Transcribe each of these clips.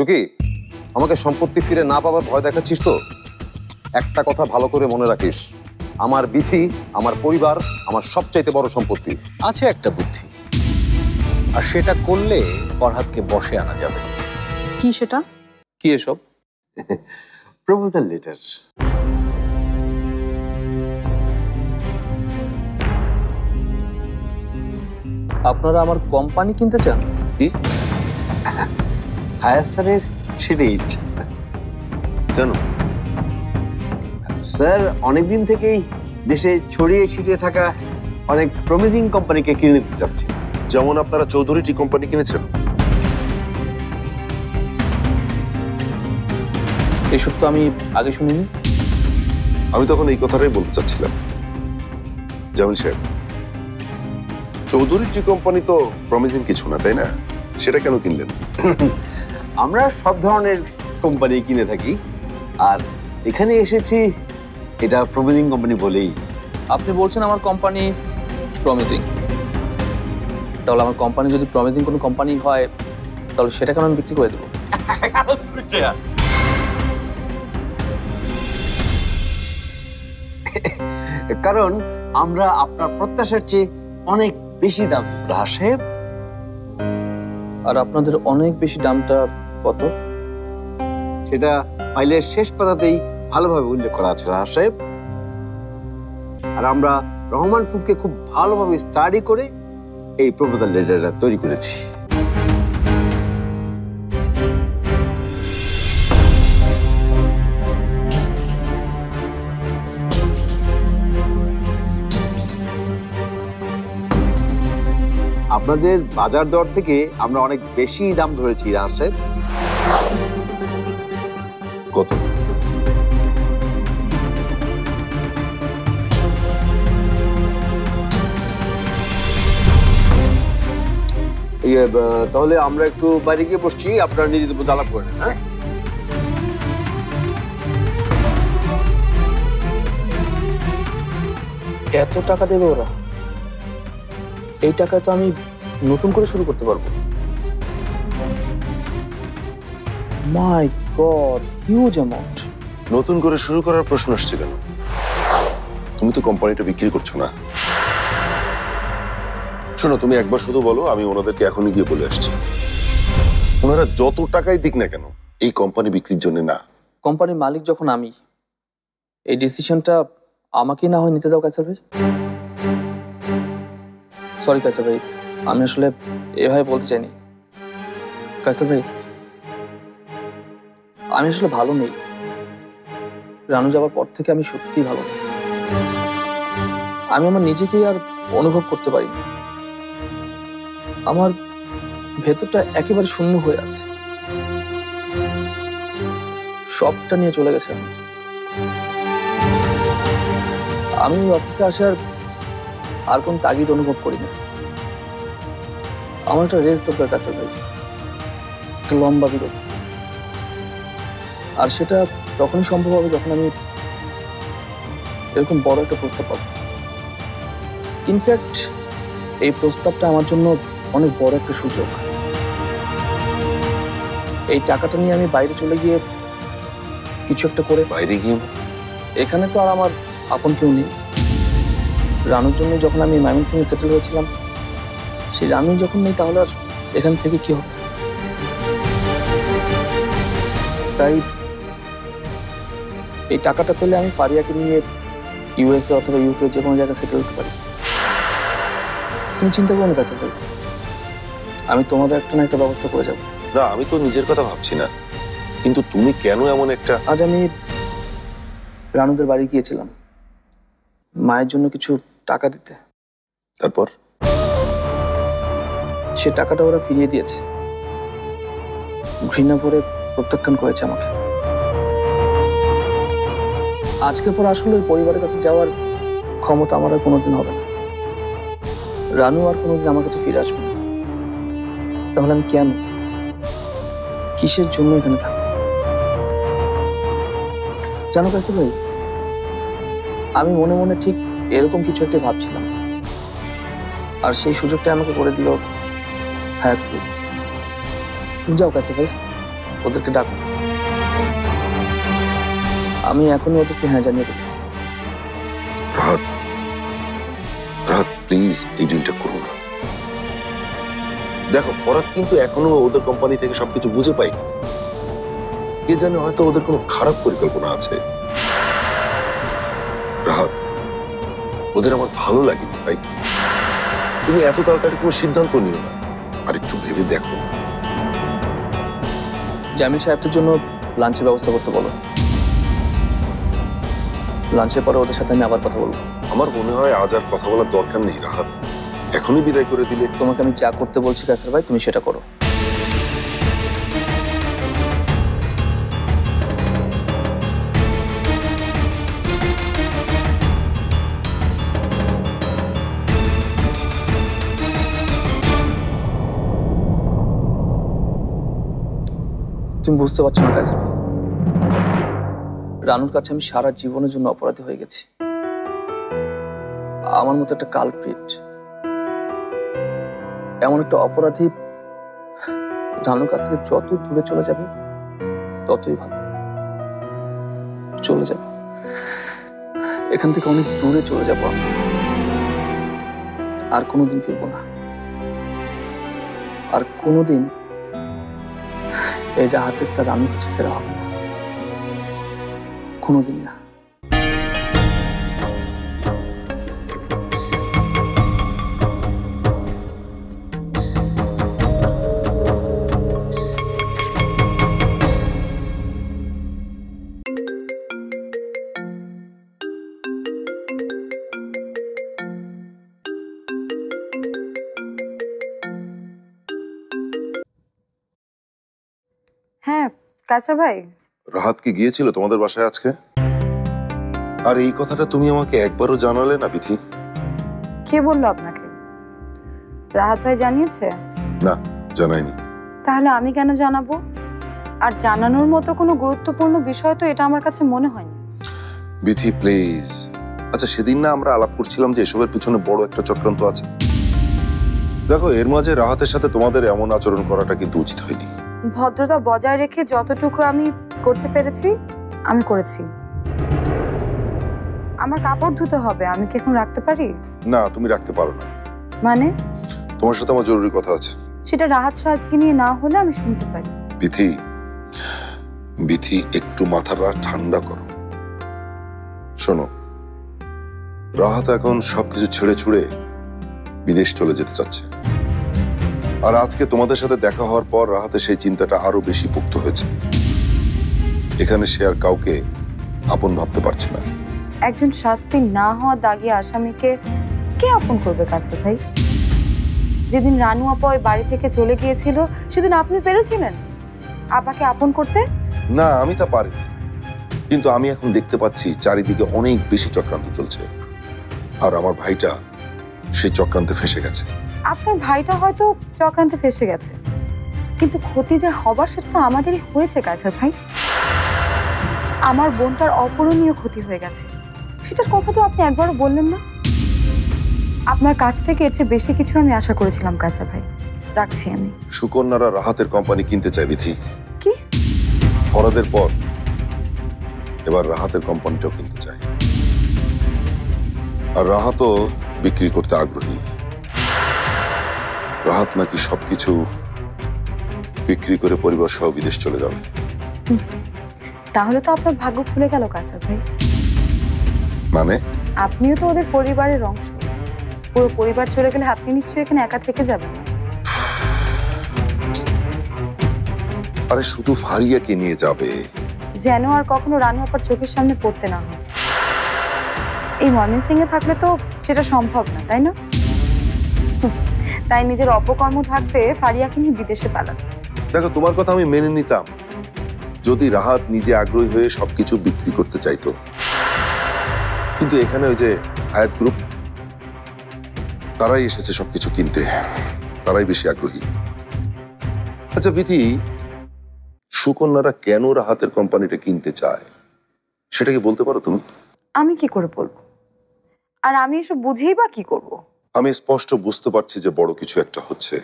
সুখী, আমাকে সম্পত্তি ফিরে না পাওয়ার ভয় দেখাচ্ছিস তো? একটা কথা ভালো করে মনে রাখিস, আমার বিথি, আমার পরিবার, আমার সবচাইতে বড় সম্পত্তি। আছে একটা বুদ্ধি, আর সেটা করলে ফরহাদকে বশে আনা যাবে। কি সেটা? কি এসব? Proposal letter. আপনারা আমার কোম্পানি কিনতে চান? কি? হায়ার স্যারের সেটাই ইচ্ছা। কেন? স্যার অনেকদিন থেকেই দেশে ছড়িয়ে ছিটিয়ে থাকা অনেক প্রমিজিং কোম্পানিকে কিনে নিতে চাচ্ছে। যেমন আপনারা চৌধুরী টি কোম্পানি কিনেছেন। এসব তো আমি আগে শুনিনি। আমি তখন এই কথাটাই বলতে চাচ্ছিলাম। জামিল সাহেব, চৌধুরী টি কোম্পানি তো প্রমিজিং কিছু না, তাই না? সেটা কেন কিনলেন? আমরা সব ধরনের কোম্পানি কিনে থাকি, আর এখানে এসেছি এটা প্রমিজিং কোম্পানি বলেই। আপনি বলছেন আমার কোম্পানি প্রমিজিং, তাহলে আমার কোম্পানি যদি প্রমিজিং কোনো কোম্পানি হয় তাহলে সেটা কেন আমি বিক্রি করে দেবো? কারণ আমরা আপনার প্রত্যাশার চেয়ে অনেক বেশি দাম দেব রাহা সাহেব। আর আপনাদের অনেক বেশি দামটা কত? সেটা ফাইলের শেষ পাতাতেই ভালোভাবে উল্লেখ করা আছে রাহা সাহেব। আর আমরা রহমান ফুককে খুব ভালোভাবে স্টাডি করে এই প্রপোজাল লেটারটা তৈরি করেছি। আপনাদের বাজার দর থেকে আমরা অনেক বেশি দাম ধরেছি রাহা সাহেব। কত? তাহলে আমরা একটু বাইরে গিয়ে বসছি, আপনারা নিজেদের মধ্যে আলাপ করে নেন। হ্যাঁ, এত টাকা দেবে ওরা? এই টাকায় তো আমি নতুন করে শুরু করতে পারবো। মাই গড, হিউজ অ্যামাউন্ট। নতুন করে শুরু করার প্রশ্ন আসছে কেন? তুমি তো কোম্পানিটা বিক্রি করছো না। শোনো, তুমি একবার শুধু বলো, আমি ওনাদেরকে এখনই গিয়ে বলে আসছি। ওনারা যত টাকাই দিক না কেন, এই কোম্পানি বিক্রির জন্য না। কোম্পানির মালিক যখন আমি, এই ডিসিশনটা আমাকেই না হয় নিতে দাও কাছে ভাই। সরি কাছে ভাই, আমি আসলে এভাবে বলতে চাইনি। কাছে ভাই, আমি আসলে ভালো নেই। রানু যাবার পর থেকে আমি সত্যিই ভালো নেই। আমি আমার নিজেকেই আর অনুভব করতে পারিনি। আমার ভেতরটা একেবারে শূন্য হয়ে আছে। সবটা নিয়ে চলে গেছে। আমি অফিসে আসার আর কোন তাগিদ অনুভব করি না। আমার একটা রেস্ট দরকার কাছে ভাই, একটা লম্বা বিরতি। আর সেটা তখনই সম্ভব হবে যখন আমি এরকম বড় একটা প্রস্তাব পাবো। ইনফ্যাক্ট এই প্রস্তাবটা আমার জন্য অনেক বড় একটা সুযোগ। এই টাকাটা নিয়ে আমি বাইরে চলে গিয়ে কিছু একটা করে। বাইরে গিয়ে? এখানে তো আর আমার আপন কেউ নেই। রানুর জন্য যখন আমি ময়মনসিংহে সেটেল হয়েছিলাম, সেই রানু যখন নেই, তাহলে আর এখান থেকে কি হবে? তাই এই টাকাটা পেলে আমি পারিয়াকে নিয়ে ইউএসএ অথবা ইউকে যে কোনো জায়গায় সেটেল হতে পারি। তুমি চিন্তা করো না কাছে ভাই, আমি তোমাদের একটা না একটা ব্যবস্থা করে যাবো। না, আমি তো নিজের কথা ভাবছি না, কিন্তু তুমি কেন এমন একটা। আজ আমি রানুদের বাড়ি গিয়েছিলাম মায়ের জন্য কিছু টাকা দিতে। তারপর? সে টাকাটা ওরা ফিরিয়ে দিয়েছে। ঘৃণা করে প্রত্যাখ্যান করেছে আমাকে। আজকে পর আসলে ওই পরিবারের কাছে যাওয়ার ক্ষমতা আমার আর কোনোদিন হবে না। রানু আর কোনোদিন আমার কাছে ফিরে আসবে না। তাহলে আমি কেন, কিসের জন্য এখানে থাকবো? জানো কাছে ভাই, আমি মনে মনে ঠিক এরকম কিছু একটা ভাবছিলাম, আর সেই সুযোগটা আমাকে করে দিল। হ্যাঁ, তুমি যাও কাছে ভাই, ওদেরকে ডাকো, আমি এখনই ওদেরকে হ্যাঁ জানিয়ে দেবো। রাহাত, রাহাত প্লিজ এই ডিলটা করো না। দেখো ফরাদ কিন্তু এখনো ওদের কোম্পানি থেকে সবকিছু বুঝে পায়নি। কে জানে হয়তো ওদের কোনো খারাপ পরিকল্পনা আছে। রাহাত, ওদের আমার ভালো লাগেনি ভাই। তুমি এত তাড়াতাড়ি কোনো সিদ্ধান্ত নিও না, আর একটু ভেবে দেখো। জামিল সাহেবদের জন্য লাঞ্চের ব্যবস্থা করতে বলো। লাঞ্চের পরে ওদের সাথে আমি আবার কথা বলবো। আমার মনে হয় আজ আর কথা বলার দরকার নেই রাহাত, এখনই বিদায় করে দিলে। তোমাকে আমি যা করতে বলছি কাসের ভাই, তুমি সেটা করো। তুমি বুঝতে পারছো না কাসের ভাই, রানুর কাছে আমি সারা জীবনের জন্য অপরাধী হয়ে গেছি। আমার মতো একটা কালপ্রিট, এমন একটা অপরাধী রানুর কাছ থেকে যত দূরে চলে যাবে ততই ভালো। চলে যাব, এখান থেকে অনেক দূরে চলে যাব আমি, আর কোনোদিন ফিরবো না। আর কোনোদিন এই রাহাতের তার রানুর কাছে ফেরা হবে না, কোনোদিন না। হ্যাঁ কাসর ভাই, রাহাত কি গিয়েছিল তোমাদের বাসায় আজকে? আর এই কথাটা তুমি আমাকে একবারও জানালে না বিথি? কে বললো আপনাকে? রাহাত ভাই জানিয়েছে? না, জানাইনি। তাহলে আমি কেন জানাবো? আর জানানোর মতো কোনো গুরুত্বপূর্ণ বিষয় তো এটা আমার কাছে মনে হয়নি। বিথি প্লিজ। আচ্ছা সেদিন না আমরা আলাপ করছিলাম যে এসবের পিছনে বড় একটা চক্রান্ত আছে। দেখো এর মাঝে রাহাতের সাথে তোমাদের এমন আচরণ করাটা কিন্তু উচিত হয়নি। ভদ্রতা বজায় রেখে যতটুকু আমি করতে পেরেছি আমি করেছি। আমার কাপড় ধুতে হবে, আমি কি এখন রাখতে পারি? না তুমি রাখতে পারো না। মানে? তোমার সাথে আমার জরুরি কথা আছে। সেটা রাহাত সাহায্যকে নিয়ে না হলে আমি শুনতে পারি। বিথি, বিথি একটু মাথাটা ঠান্ডা করো। শোনো, রাহাত এখন সবকিছু ছেড়ে ছুড়ে বিদেশ চলে যেতে চাচ্ছে। আর আজকে তোমাদের সাথে দেখা হওয়ার পর রাহাতের সেই চিন্তাটা আরো বেশি পোক্ত হয়েছে। এখানে সে আর কাউকে আপন ভাবতে পারছে না। একজন শাস্তি না হওয়া দাগী আসামিকে কে আপন করবে কাসর ভাই? যেদিন রানু আপা ওই বাড়ি থেকে চলে গিয়েছিল সেদিন আপনি পেরেছিলেন আপাকে আপন করতে? না আমি তা পারিনি, কিন্তু আমি এখন দেখতে পাচ্ছি চারিদিকে অনেক বেশি চক্রান্ত চলছে। আর আমার ভাইটা সেই চক্রান্তে ফেঁসে গেছে। আপনার ভাইটা হয়তো চক্রান্তে ফেঁসে গেছে, কিন্তু ক্ষতি যে হবার সেটা তো আমাদেরই হয়েছে কাসর ভাই। আমার বোনটার অপূরণীয় ক্ষতি হয়ে গেছে, সেটার কথা তো আপনি একবারও বললেন না। আপনার কাছ থেকে এর চেয়ে বেশি কিছু আমি আশা করেছিলাম কাসর ভাই। রাখছি আমি। সুকন্যারা রাহাতের কোম্পানি কিনতে চায় বিথি। কি? ফরাদের পর এবার রাহাতের কোম্পানিটাও কিনতে চায়। আর রাহাতও বিক্রি করতে আগ্রহী। রাহাত নাকি সবকিছু বিক্রি করে পরিবার সহ বিদেশ চলে যাবে। তাহলে তো আপনার ভাগ্য খুলে গেল কাসর ভাই। মানে? আপনিও তো ওদের পরিবারের অংশ। পুরো পরিবার চলে গেলে আপনি নিশ্চয়ই এখানে একা থেকে যাবেন। আরে শুধু ফারিয়াকে নিয়ে যাবে, যেন আর কখনো রানু আপার চোখের সামনে পড়তে না হয়। এই ময়মনসিংহে থাকলে তো সেটা সম্ভব না, তাই না? তাই নিজের অপকর্ম থাকতে ফারিয়াকে নিয়ে বিদেশে পালাচ্ছে। দেখো তোমার কথা আমি মেনে নিতাম যদি রাহাত নিজে আগ্রহী হয়ে সবকিছু বিক্রি করতে চাইতো, কিন্তু এখানে ওই যে আয়াত গ্রুপ, তারাই এসেছে সবকিছু কিনতে, তারাই বেশি আগ্রহী। আচ্ছা বিথি, সুকন্যারা কেন রাহাতের কোম্পানিটা কিনতে চায় সেটা কি বলতে পারো তুমি? আমি কি করে বলবো? আর আমি এসব বুঝেই বা কি করব? আমি স্পষ্ট বুঝতে পারছি যে বড় কিছু একটা হচ্ছে,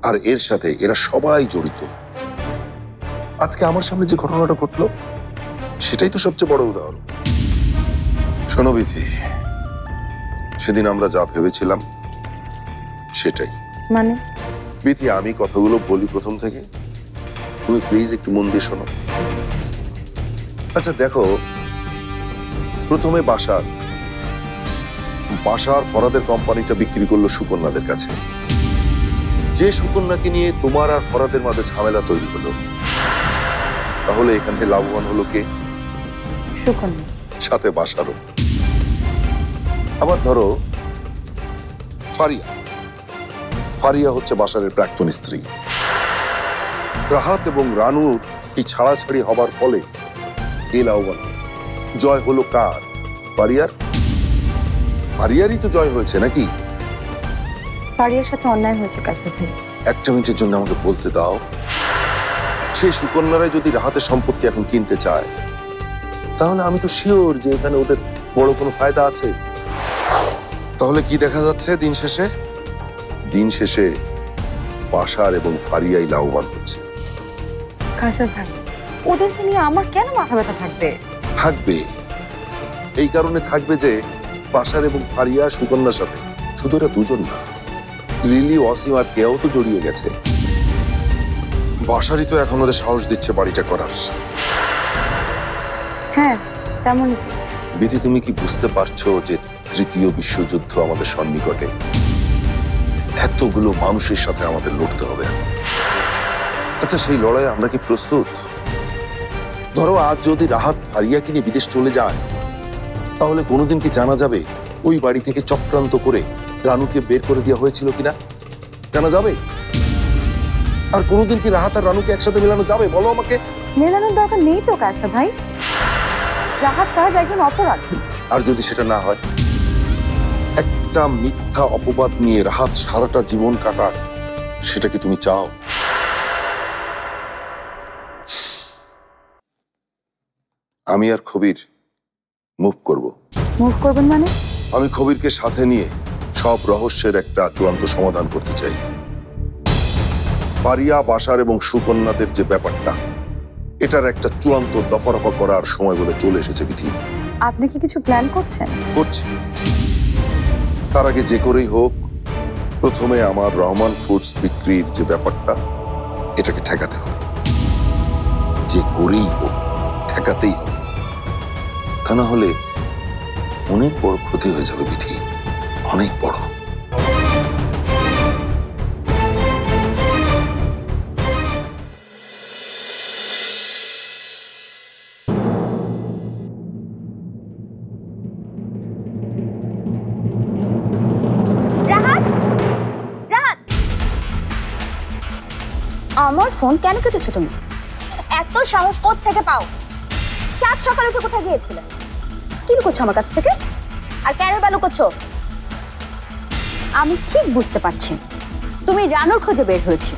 আর এর সাথে এরা সবাই জড়িত। আজকে আমার সামনে যে ঘটনাটা ঘটলো সেটাই তো সবচেয়ে বড় উদাহরণ। শোনো বিথি, সেদিন আমরা যা ভেবেছিলাম সেটাই। মানে বিথি, আমি কথাগুলো বলি প্রথম থেকে, তুমি প্লিজ একটু মন দিয়ে শোনো। আচ্ছা দেখো, প্রথমে বাসার ফরাদের কোম্পানিটা বিক্রি করলো সুকন্যাদের কাছে। যে সুকন্যাকে নিয়ে তোমার আর ফরাদের মাঝে ঝামেলা তৈরি হলো, তাহলে এখানে লাভবান হলো কে? সুকন্যা। সাথে বাসারও। আবার ধরো ফারিয়া হচ্ছে বাসারের প্রাক্তন স্ত্রী। রাহাত এবং রানুর এই ছাড়াছাড়ি হবার ফলে কে লাভবান? জয় হলো কার? ফারিয়ারই তো জয় হয়েছে নাকি? ফারিয়ার সাথে অন্যায় হয়েছে কাছে ভাই। একটা মিনিটের জন্য আমাকে বলতে দাও, সেই সুকন্যারাই যদি রাহাতের সম্পত্তি এখন কিনতে চায়, তাহলে আমি তো শিওর যে এখানে ওদের বড় কোনো ফায়দা আছে। তাহলে কি দেখা যাচ্ছে দিন শেষে বাসার এবং ফারিয়াই লাভবান হচ্ছে। কাছে ভাই, ওদেরকে নিয়ে আমার কেন মাথা ব্যথা থাকবে? থাকবে, এই কারণে থাকবে যে বাসার এবং ফারিয়া সুকন্যার সাথে শুধু এরা দুজন না, লিলি, অসীম আর কেউ তো জড়িয়ে গেছে। বাসারই তো এখন ওদের সাহস দিচ্ছে বাড়িটা করার। হ্যাঁ, তেমনই। বিধি, তুমি কি বুঝতে পারছো যে তৃতীয় বিশ্বযুদ্ধ আমাদের সন্নিকটে? এতগুলো মানুষের সাথে আমাদের লড়তে হবে এখন। আচ্ছা, সেই লড়াইয়ে আমরা কি প্রস্তুত? ধরো আজ যদি রাহাত ফারিয়াকে নিয়ে বিদেশ চলে যায়, তাহলে কোনোদিন কি জানা যাবে ওই বাড়ি থেকে চক্রান্ত করে রানুকে বের করে দেওয়া হয়েছিল কিনা? জানা যাবে? আর কোনোদিন কি রাহাত আর রানুকে একসাথে মেলানো যাবে? বলো আমাকে। মেলানোর দরকার নেই তো কাছে ভাই। রাহাত সাহেব একজন অপরাধী। আর যদি সেটা না হয়, একটা মিথ্যা অপবাদ নিয়ে রাহাত সারাটা জীবন কাটাক, সেটা কি তুমি চাও? আমি আর খবির মুভ করব। মুভ করবেন মানে? আমি খবিরকে সাথে নিয়ে সব রহস্যের একটা চূড়ান্ত সমাধান করতে চাই। ফারিয়া, বাসার এবং সুকন্যাদের যে ব্যাপারটা, এটার একটা চূড়ান্ত দফারফা করার সময় বলে চলে এসেছে বিধি। আপনি কি কিছু প্ল্যান করছেন? করছি। তার আগে যে করেই হোক, প্রথমে আমার রহমান ফুডস বিক্রির যে ব্যাপারটা, এটাকে ঠেকাতে হবে। যে করেই হোক ঠেকাতেই হবে, তা না হলে অনেক বড় ক্ষতি হয়ে যাবে বিধি, অনেক বড়। আমার ফোন কেন কেটেছো তুমি? এত সাহস কোথা থেকে পাও? চাঁদ সকালে উঠে কোথায় গিয়েছিলে? কি লুকোচ্ছ আমার কাছ থেকে? আর কেন বা লুকোচ্ছো? আমি ঠিক বুঝতে পারছি তুমি রানুর খোঁজে বের হয়েছি।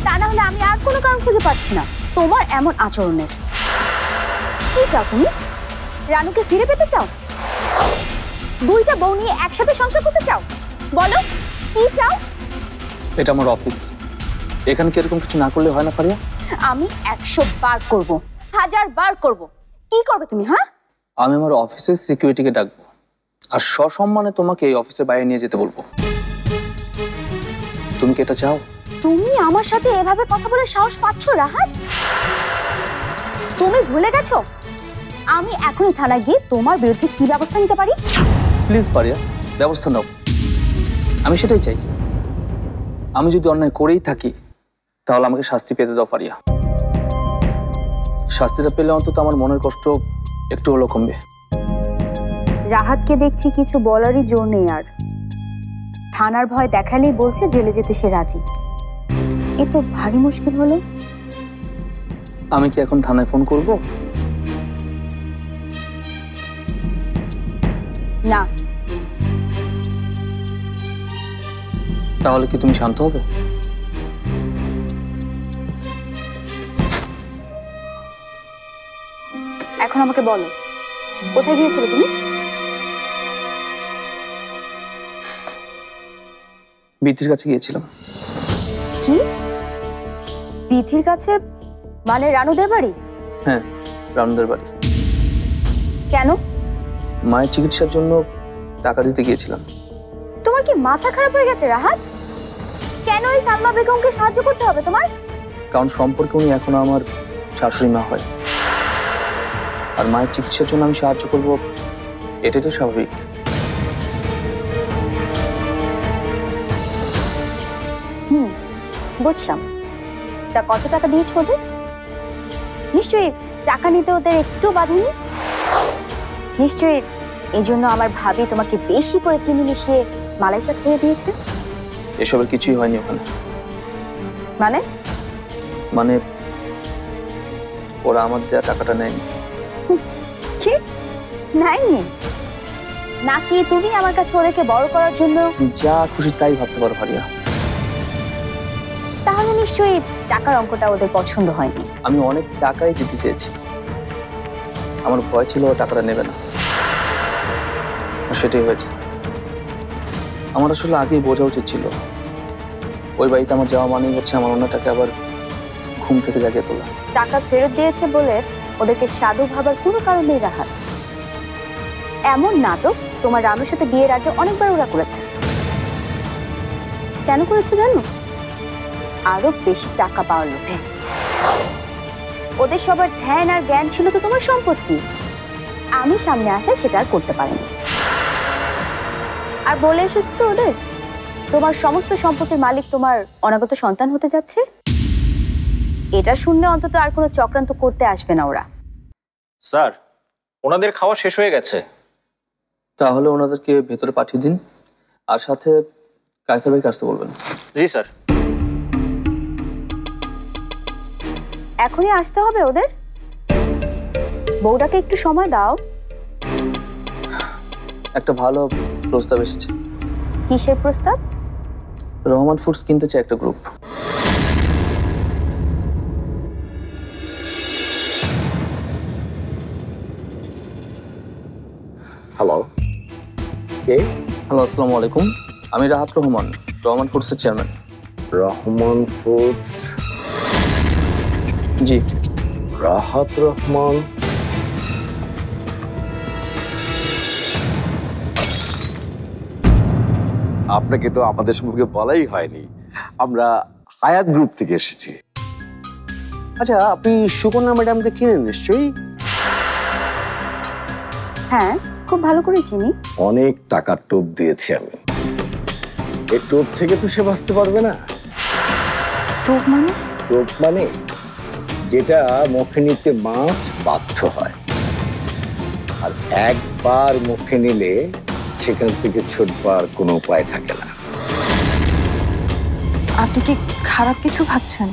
তা না হলে আমি আর কোনো কারণ খুঁজে পাচ্ছি না তোমার এমন আচরণের। কি চাও তুমি? রানুকে ফিরে পেতে চাও? দুইটা বউ নিয়ে একসাথে সংসার করতে চাও? বলো কি চাও? এটা আমার অফিস, এখানে কি এরকম কিছু না করলে হয় না ফারিয়া? আমি 100 বার করব, 1000 বার করব। কি করবে তুমি? হ্যাঁ, আমি আমার অফিসের সিকিউরিটিকে ডাকবো আর সসম্মানে তোমাকে এই অফিসের বাইরে নিয়ে যেতে বলবো। তুমি কি এটা চাও? তুমি আমার সাথে এভাবে কথা বলে সাহস পাচ্ছ রাহাত? তুমি ভুলে গেছো আমি এখনই থানায় গিয়ে তোমার বিরুদ্ধে কি ব্যবস্থা নিতে পারি? প্লিজ ফারিয়া, ব্যবস্থা নাও। আমি সেটাই চাই। আমি যদি অন্যায় করেই থাকি, তাহলে আমাকে শাস্তি পেতে দাও ফারিয়া। শাস্তিটা পেলে অন্তত আমার মনের কষ্ট একটু হলেও কমবে। রাহাতকে দেখছি কিছু বলারই জোর নেই আর। থানার ভয় দেখালেই বলছে জেলে যেতে সে রাজি। এ তো ভারী মুশকিল হলো। আমি কি এখন থানায় ফোন করব? না। তাহলে কি তুমি শান্ত হবে? এখন আমাকে বলো, কোথায় গিয়েছিলে তুমি? বিথির কাছে গিয়েছিলাম। কি? বিথির কাছে? মানে রানুদের বাড়ি? হ্যাঁ, রানুদের বাড়ি। কেন? মায়ের চিকিৎসার জন্য টাকা দিতে গিয়েছিলাম। তোমার কি মাথা খারাপ হয়ে গেছে রাহাত? কেন এই সালমা বেগমকে সাহায্য করতে হবে তোমার? কারণ সম্পর্কে উনি এখনো আমার শাশুড়ি মা হয়, আর মায়ের চিকিৎসার জন্য আমি সাহায্য করব, এটাই তো স্বাভাবিক। বুঝলাম। তা কত টাকা দিয়েছো ওদের? নিশ্চয়ই টাকা নিতে ওদের একটু বাধেনি। নিশ্চয়ই এই জন্য আমার ভাবি তোমাকে বেশি করে চিনি মিশিয়ে মালাইশা খেয়ে দিয়েছে। এসবের কিছুই হয়নি ওখানে। মানে? মানে ওরা আমার দেওয়া টাকাটা নেয়নি। কি নাইনি? নাকি তুমি আমার কাছে ওদেরকে বড় করার জন্য? যা খুশি তাই ভাবতে পারো ফারিয়া। তাহলে নিশ্চয়ই টাকার অঙ্কটা ওদের পছন্দ হয়নি। আমি অনেক টাকাই দিতে চেয়েছি, আমার ভয় ছিল ও টাকাটা নেবে না, আর সেটাই হয়েছে। আমার আসলে আগেই বোঝা উচিত ছিল, ওই বাড়িতে আমার যাওয়া মানেই হচ্ছে আমার অন্যটাকে আবার ঘুম থেকে জাগিয়ে তোলা। টাকা ফেরত দিয়েছে বলে ওদেরকে সাধু ভাবার কোনো কারণ নেই রাহাত। এমন নাটক তোমার রানুর সাথে বিয়ের আগে অনেকবার ওরা করেছে। কেন করেছে জানো? আরো বেশি টাকা পাওয়ার লোভে। ওদের সবার ধ্যান আর জ্ঞান ছিল তো তোমার সম্পত্তি। আমি সামনে আসায় সেটা আর করতে পারিনি। আর বলে এসেছো তো ওদের তোমার সমস্ত সম্পত্তির মালিক তোমার অনাগত সন্তান হতে যাচ্ছে। এটা শুনলে অন্তত আর কোনো চক্রান্ত করতে আসবে না ওরা। স্যার, ওনাদের খাওয়া শেষ হয়ে গেছে। তাহলে ওনাদেরকে ভেতরে পাঠিয়ে দিন, আর সাথে কায়সার ভাইকে আসতে বলবেন। জি স্যার। এখনই আসতে হবে ওদের? বউটাকে একটু সময় দাও। একটা ভালো প্রস্তাব এসেছে। কিসের প্রস্তাব? রহমান ফুডস কিনতে চায় একটা গ্রুপ। হ্যালো, কে? হ্যালো, আসসালামু আলাইকুম। আমি রাহাত রহমান, রহমান ফুডসের চেয়ারম্যান। রহমান ফুডস? জি। রাহাত রহমান? আপনাকে তো আমাদের সম্পর্কে বলাই হয়নি। আমরা হায়াত গ্রুপ থেকে এসেছি। আচ্ছা, আপনি সুকন্যা ম্যাডামকে চিনেন নিশ্চয়ই? হ্যাঁ, খুব ভালো করে চিনি। অনেক টাকার টোপ দিয়েছি আমি। এই টোপ থেকে তো সে বাঁচতে পারবে না। টোপ মানে? টোপ মানে যেটা মুখে নিতে মাছ বাধ্য হয়, আর একবার মুখে নিলে সেখান থেকে ছুটবার কোনো উপায় থাকে না। আপনি কি খারাপ কিছু ভাবছেন?